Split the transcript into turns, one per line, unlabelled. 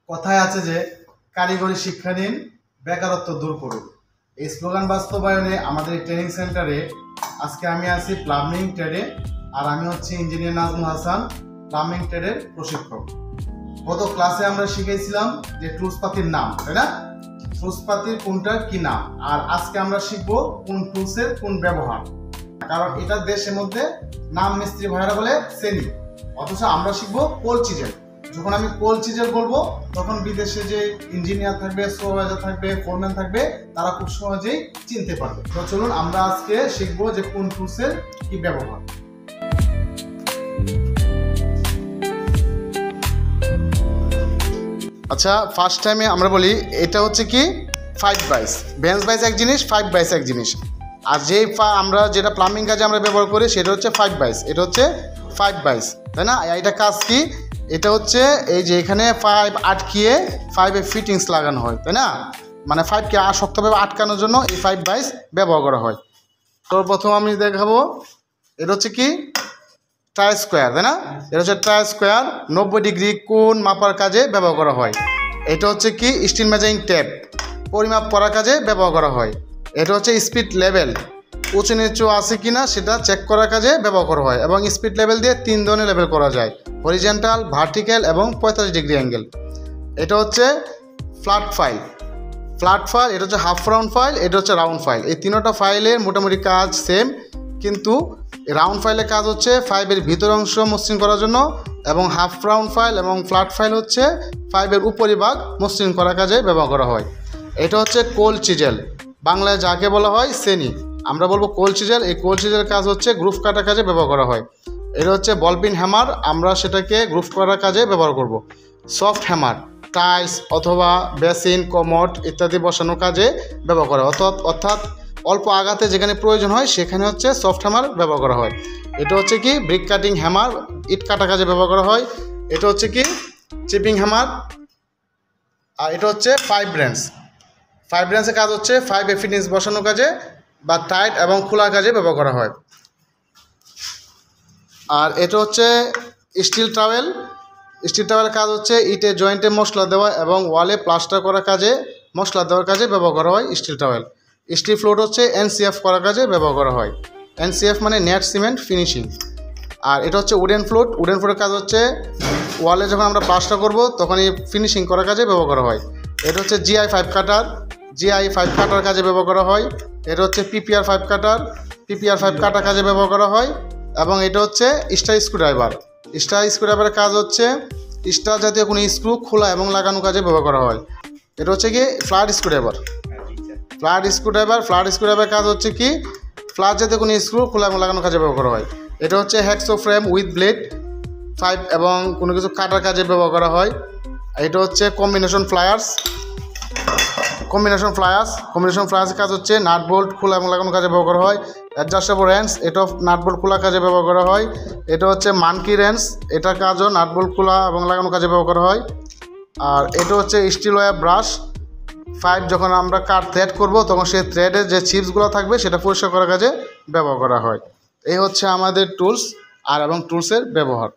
কথায় আছে যে কারিগরি শিক্ষা নিন, বেকারত্ব দূর করুন। এই স্লোগান বাস্তবায়নে আমাদের এই ট্রেনিং সেন্টারে আজকে আমি আছি প্লাম্বিং ট্রেডে, আর আমি হচ্ছি ইঞ্জিনিয়ার নাজমুল হাসান, প্লাম্বিং ট্রেডের প্রশিক্ষক। গত ক্লাসে আমরা শিখেছিলাম যে টুলসপাতির নাম, তাই না? টুলসপাতির কোনটার কি নাম, আর আজকে আমরা শিখবো কোন টুলসের কোন ব্যবহার। কারণ এটা দেশের মধ্যে নাম মিস্ত্রি ভাইরা বলে শ্রেণী, অথচ আমরা শিখবো কোল চিজেল। যখন আমি কোল চিজেল বলবো তখন বিদেশে যে ইঞ্জিনিয়ার থাকবে, সুপারভাইজার থাকবে, ফোরম্যান থাকবে, তারা খুব সহজেই চিনতে পারবে। তো চলুন আমরা আজকে শিখবো যে কোন টুলসের কি ব্যবহার। আচ্ছা, ফার্স্ট টাইমে আমরা বলি এটা হচ্ছে কি 5 বাইস। বেঞ্চ বাইস এক জিনিস, 5 বাইস এক জিনিস। আর যে আমরা যেটা প্লাম্বিং কাজে আমরা ব্যবহার করি সেটা হচ্ছে 5 বাইস, এটা হচ্ছে 5 বাইস, তাই না? এটা কাজ কি? এটা হচ্ছে এই যে এখানে 5 আটকিয়ে 5-এ ফিটিংস লাগানো হয়, তাই না? মানে 5কে শক্তভাবে আটকানোর জন্য এই 5 বাইস ব্যবহার করা হয়। তো প্রথম আমি দেখাবো, এটা হচ্ছে কি ট্রাই স্কোয়ার, তাই না? এটা হচ্ছে ট্রাই স্কোয়ার, 90 ডিগ্রি কোণ মাপার কাজে ব্যবহার করা হয়। এটা হচ্ছে কি স্টিল মেজারিং টেপ, পরিমাপ করার কাজে ব্যবহার করা হয়। এটা হচ্ছে স্পিড লেভেল, উঁচু নিচু আছে কিনা সেটা চেক করার কাজে ব্যবহার করা হয়। এবং স্পিড লেভেল দিয়ে 3 ধরনের লেভেল করা যায়, হরিজেন্টাল, ভার্টিক্যাল এবং 45 ডিগ্রি অ্যাঙ্গেল। এটা হচ্ছে ফ্ল্যাট ফাইল, এটা হচ্ছে হাফ রাউন্ড ফাইল, এটা হচ্ছে রাউন্ড ফাইল। এই তিনটা ফাইলের মোটামুটি কাজ সেম, কিন্তু রাউন্ড ফাইলের কাজ হচ্ছে 5-এর ভিতর অংশ মসৃণ করার জন্য, এবং হাফ রাউন্ড ফাইল এবং ফ্ল্যাট ফাইল হচ্ছে 5-এর উপরিভাগ মসৃণ করার কাজে ব্যবহার করা হয়। এটা হচ্ছে কোল চিজেল, বাংলায় যাকে বলা হয় শ্রেণী, আমরা বলবো কোল চিজেল। এই কোল চিজেলের কাজ হচ্ছে গ্রুপ কাটার কাজে ব্যবহার করা হয়। এটা হচ্ছে বলপিন হ্যামার, আমরা সেটাকে গ্রুপ করার কাজে ব্যবহার করব। সফট হ্যামার, টাইলস অথবা বেসিন, কমোড ইত্যাদি বসানোর কাজে ব্যবহার করা হয়, অর্থাৎ অল্প আঘাতে যেখানে প্রয়োজন হয় সেখানে হচ্ছে সফট হ্যামার ব্যবহার করা হয়। এটা হচ্ছে কি ব্রিক কাটিং হ্যামার, ইট কাটার কাজে ব্যবহার করা হয়। এটা হচ্ছে কি চিপিং হ্যামার। আর এটা হচ্ছে 5 ব্রেঞ্চের কাজ হচ্ছে 5-এ ফিটিংস বসানোর কাজে বা টাইট এবং খোলার কাজে ব্যবহার করা হয়। আর এটা হচ্ছে স্টিল ট্রাওয়েলের কাজ হচ্ছে ইটে জয়েন্টে মশলা দেওয়া এবং ওয়ালে প্লাস্টার করার কাজে মশলা দেওয়ার কাজে ব্যবহার করা হয় স্টিল ট্রাওয়েল। স্টিল ফ্লোর হচ্ছে NCF করার কাজে ব্যবহার করা হয়। NCF মানে নেট সিমেন্ট ফিনিশিং। আর এটা হচ্ছে উডেন ফ্লোরের কাজ হচ্ছে ওয়ালে যখন আমরা প্লাস্টার করব তখন এই ফিনিশিং করার কাজে ব্যবহার করা হয়। এটা হচ্ছে GI 5 কাটার কাজে ব্যবহার করা হয়। এটা হচ্ছে PPR 5 কাটার কাজে ব্যবহার করা হয়। এবং এটা হচ্ছে স্টার স্ক্রুড্রাইভারের কাজ হচ্ছে স্টার জাতীয় কোনো স্ক্রু খোলা এবং লাগানোর কাজে ব্যবহার করা হয়। এটা হচ্ছে কি ফ্ল্যাট স্ক্রুড্রাইভার কাজ হচ্ছে কি ফ্ল্যাট জাতীয় কোনো স্ক্রু খোলা এবং লাগানোর কাজে ব্যবহার করা হয়। এটা হচ্ছে হ্যাকসো ফ্রেম উইথ ব্লেড 5 এবং কোনো কিছু কাটার কাজে ব্যবহার করা হয়। এটা হচ্ছে কম্বিনেশন ফ্লায়ার্স কাজ হচ্ছে নাট বোল্ট খোলা এবং লাগানোর কাজে ব্যবহার করা হয়। অ্যাডজাস্টেবল রেঞ্চ, এটা নাট বোল্ট খোলা কাজে ব্যবহার করা হয়। এটা হচ্ছে মানকি রেঞ্চ, এটার কাজও নাট বোল্ট খোলা এবং লাগানোর কাজে ব্যবহার করা হয়। আর এটা হচ্ছে স্টিল ওয়্যার ব্রাশ, 5 যখন আমরা কাঠ থ্রেড করব তখন সেই থ্রেডের যে চিপসগুলো থাকবে সেটা পরিষ্কার করার কাজে ব্যবহার করা হয়। এই হচ্ছে আমাদের টুলস এবং টুলসের ব্যবহার।